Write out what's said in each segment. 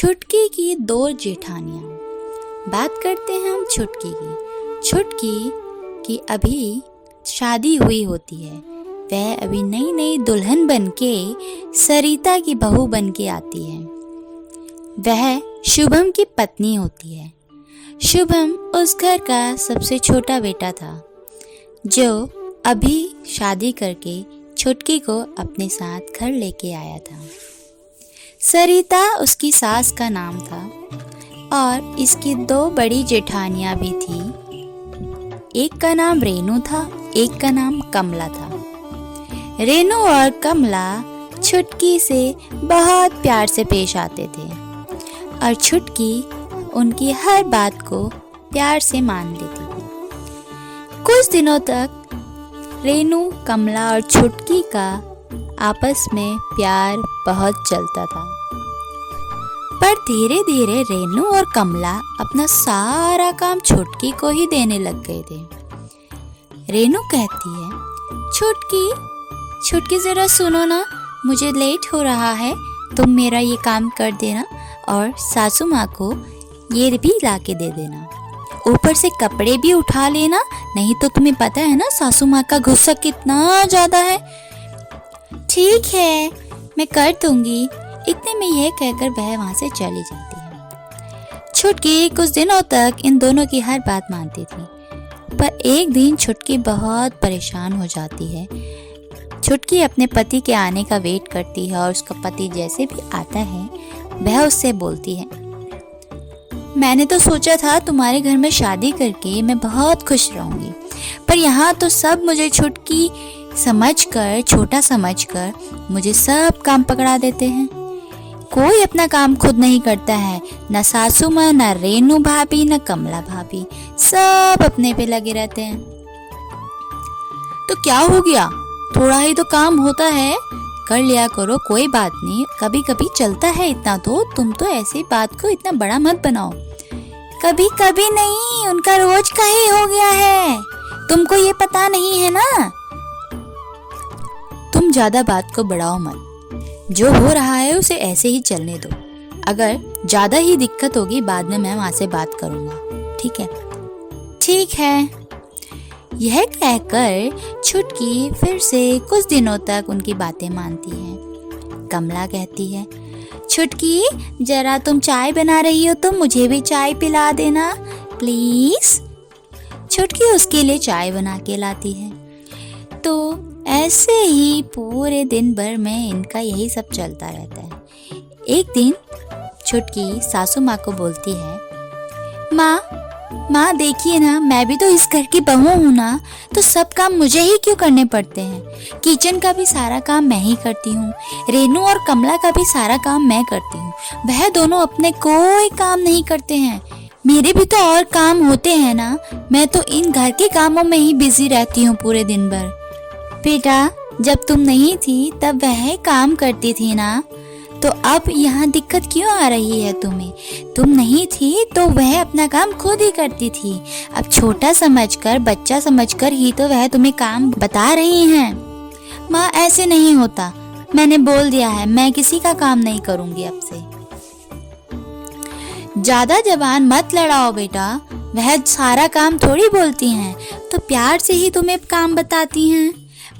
छुटकी की दो जेठानियाँ। बात करते हैं हम छुटकी की। छुटकी की अभी शादी हुई होती है। वह अभी नई नई दुल्हन बनके सरिता की बहू बनके आती है। वह शुभम की पत्नी होती है। शुभम उस घर का सबसे छोटा बेटा था जो अभी शादी करके छुटकी को अपने साथ घर लेके आया था। सरिता उसकी सास का नाम था और इसकी दो बड़ी जेठानियां भी थी। एक का नाम रेनू था, एक का नाम कमला था। रेनू और कमला छुटकी से बहुत प्यार से पेश आते थे और छुटकी उनकी हर बात को प्यार से मान लेती थी। कुछ दिनों तक रेनू, कमला और छुटकी का आपस में प्यार बहुत चलता था। पर धीरे धीरे रेनू और कमला अपना सारा काम छुटकी को ही देने लग गए थे। रेनू कहती है, छुटकी जरा सुनो ना, मुझे लेट हो रहा है, तुम मेरा ये काम कर देना और सासू माँ को ये भी ला के दे देना। ऊपर से कपड़े भी उठा लेना, नहीं तो तुम्हें पता है ना सासू माँ का गुस्सा कितना ज्यादा है। ठीक है, मैं कर दूंगी। इतने में यह कहकर वह वहां से चली जाती है। छुटकी कुछ दिनों तक इन दोनों की हर बात मानती थी, पर एक दिन छुटकी बहुत परेशान हो जाती है। छुटकी अपने पति के आने का वेट करती है और उसका पति जैसे भी आता है वह उससे बोलती है, मैंने तो सोचा था तुम्हारे घर में शादी करके मैं बहुत खुश रहूंगी, पर यहाँ तो सब मुझे छुटकी समझकर, छोटा समझकर मुझे सब काम पकड़ा देते हैं। कोई अपना काम खुद नहीं करता है, न सासू माँ, न रेनू भाभी, न कमला भाभी, सब अपने पे लगे रहते हैं। तो क्या हो गया, थोड़ा ही तो काम होता है, कर लिया करो, कोई बात नहीं, कभी कभी चलता है इतना तो, तुम तो ऐसी बात को इतना बड़ा मत बनाओ। कभी कभी नहीं, उनका रोज का ही हो गया है, तुमको ये पता नहीं है ना। तुम ज्यादा बात को बढ़ाओ मत, जो हो रहा है उसे ऐसे ही चलने दो। अगर ज्यादा ही दिक्कत होगी बाद में मैं वहां से बात करूंगा, ठीक है? ठीक है। यह कहकर छुटकी फिर से कुछ दिनों तक उनकी बातें मानती है। कमला कहती है, छुटकी जरा तुम चाय बना रही हो तो मुझे भी चाय पिला देना प्लीज। छुटकी उसके लिए चाय बना के लाती है। तो ऐसे ही पूरे दिन भर में इनका यही सब चलता रहता है। एक दिन छुटकी सासू माँ को बोलती है, माँ देखिए ना, मैं भी तो इस घर की बहू हूँ ना, तो सब काम मुझे ही क्यों करने पड़ते हैं? किचन का भी सारा काम मैं ही करती हूँ, रेनू और कमला का भी सारा काम मैं करती हूँ, वह दोनों अपने कोई काम नहीं करते हैं। मेरे भी तो और काम होते हैं ना, मैं तो इन घर के कामों में ही बिजी रहती हूँ पूरे दिन भर। बेटा, जब तुम नहीं थी तब वह काम करती थी ना, तो अब यहाँ दिक्कत क्यों आ रही है तुम्हें? तुम नहीं थी तो वह अपना काम खुद ही करती थी। अब छोटा समझकर, बच्चा समझकर ही तो वह तुम्हें काम बता रही हैं। माँ, ऐसे नहीं होता, मैंने बोल दिया है, मैं किसी का काम नहीं करूँगी अब से। ज्यादा जबान मत लड़ाओ बेटा, वह सारा काम थोड़ी बोलती हैं, तो प्यार से ही तुम्हें काम बताती हैं।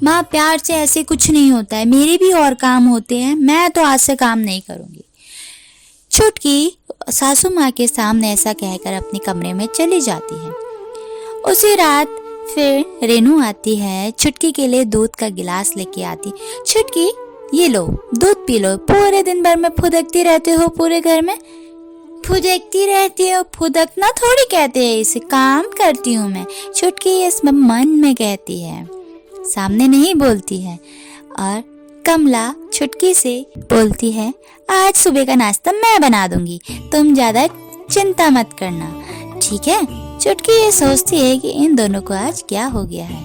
माँ, प्यार से ऐसे कुछ नहीं होता है, मेरे भी और काम होते हैं, मैं तो आज से काम नहीं करूँगी। छुटकी सासू माँ के सामने ऐसा कहकर अपने कमरे में चली जाती है। उसी रात फिर रेनू आती है, छुटकी के लिए दूध का गिलास लेके आती। छुटकी, ये लो दूध पी लो, पूरे दिन भर में फुदकती रहते हो पूरे घर में। फुदकती रहती हो? फुदकना थोड़ी कहते हैं इसे, काम करती हूँ मैं। छुटकी इस मन में कहती है, सामने नहीं बोलती है। और कमला छुटकी से बोलती है, आज सुबह का नाश्ता मैं बना दूंगी, तुम ज्यादा चिंता मत करना, ठीक है? छुटकी ये सोचती है कि इन दोनों को आज क्या हो गया है,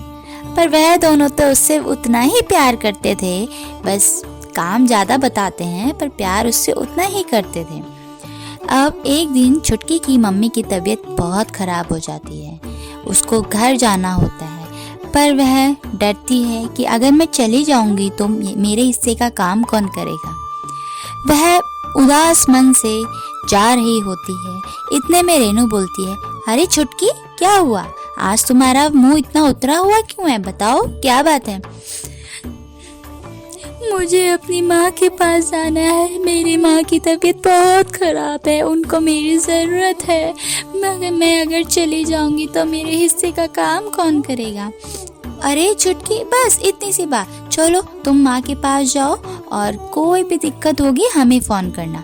पर वह दोनों तो उससे उतना ही प्यार करते थे, बस काम ज्यादा बताते हैं पर प्यार उससे उतना ही करते थे। अब एक दिन छुटकी की मम्मी की तबीयत बहुत खराब हो जाती है, उसको घर जाना होता है, पर वह डरती है कि अगर मैं चली जाऊंगी तो मेरे हिस्से का काम कौन करेगा। वह उदास मन से जा रही होती है। इतने में रेनू बोलती है, अरे छुटकी, क्या हुआ? आज तुम्हारा मुंह इतना उतरा हुआ क्यों है? बताओ क्या बात है? मुझे अपनी माँ के पास जाना है। मेरी माँ की तबीयत बहुत ख़राब है, उनको मेरी ज़रूरत है। मगर मैं अगर चली जाऊंगी तो मेरे हिस्से का काम कौन करेगा? अरे छुटकी, बस इतनी सी बात, चलो तुम माँ के पास जाओ और कोई भी दिक्कत होगी हमें फ़ोन करना।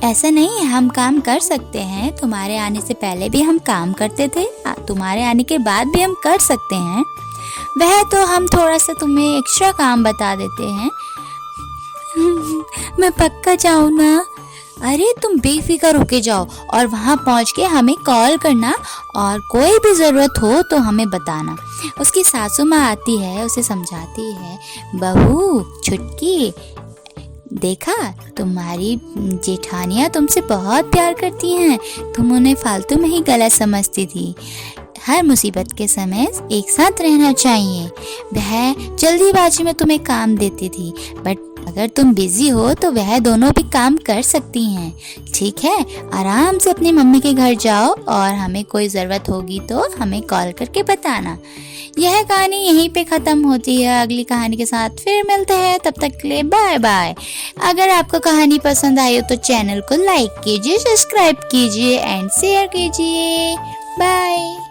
ऐसा नहीं है, हम काम कर सकते हैं। तुम्हारे आने से पहले भी हम काम करते थे, तुम्हारे आने के बाद भी हम कर सकते हैं। वह तो हम थोड़ा सा तुम्हें एक्स्ट्रा काम बता देते हैं। मैं पक्का जाऊँ ना? अरे तुम बेफिक्र होके जाओ और वहाँ पहुँच के हमें कॉल करना और कोई भी ज़रूरत हो तो हमें बताना। उसकी सासू माँ आती है, उसे समझाती है, बहू छुटकी, देखा तुम्हारी जेठानियाँ तुमसे बहुत प्यार करती हैं। तुम उन्हें फालतू में ही गलत समझती थी। हर मुसीबत के समय एक साथ रहना चाहिए। वह जल्दीबाजी में तुम्हें काम देती थी, बट अगर तुम बिजी हो तो वह दोनों भी काम कर सकती हैं। ठीक है, आराम से अपनी मम्मी के घर जाओ और हमें कोई ज़रूरत होगी तो हमें कॉल करके बताना। यह कहानी यहीं पे ख़त्म होती है। अगली कहानी के साथ फिर मिलते हैं, तब तक के लिए बाय बाय। अगर आपको कहानी पसंद आई हो तो चैनल को लाइक कीजिए, सब्सक्राइब कीजिए एंड शेयर कीजिए। बाय।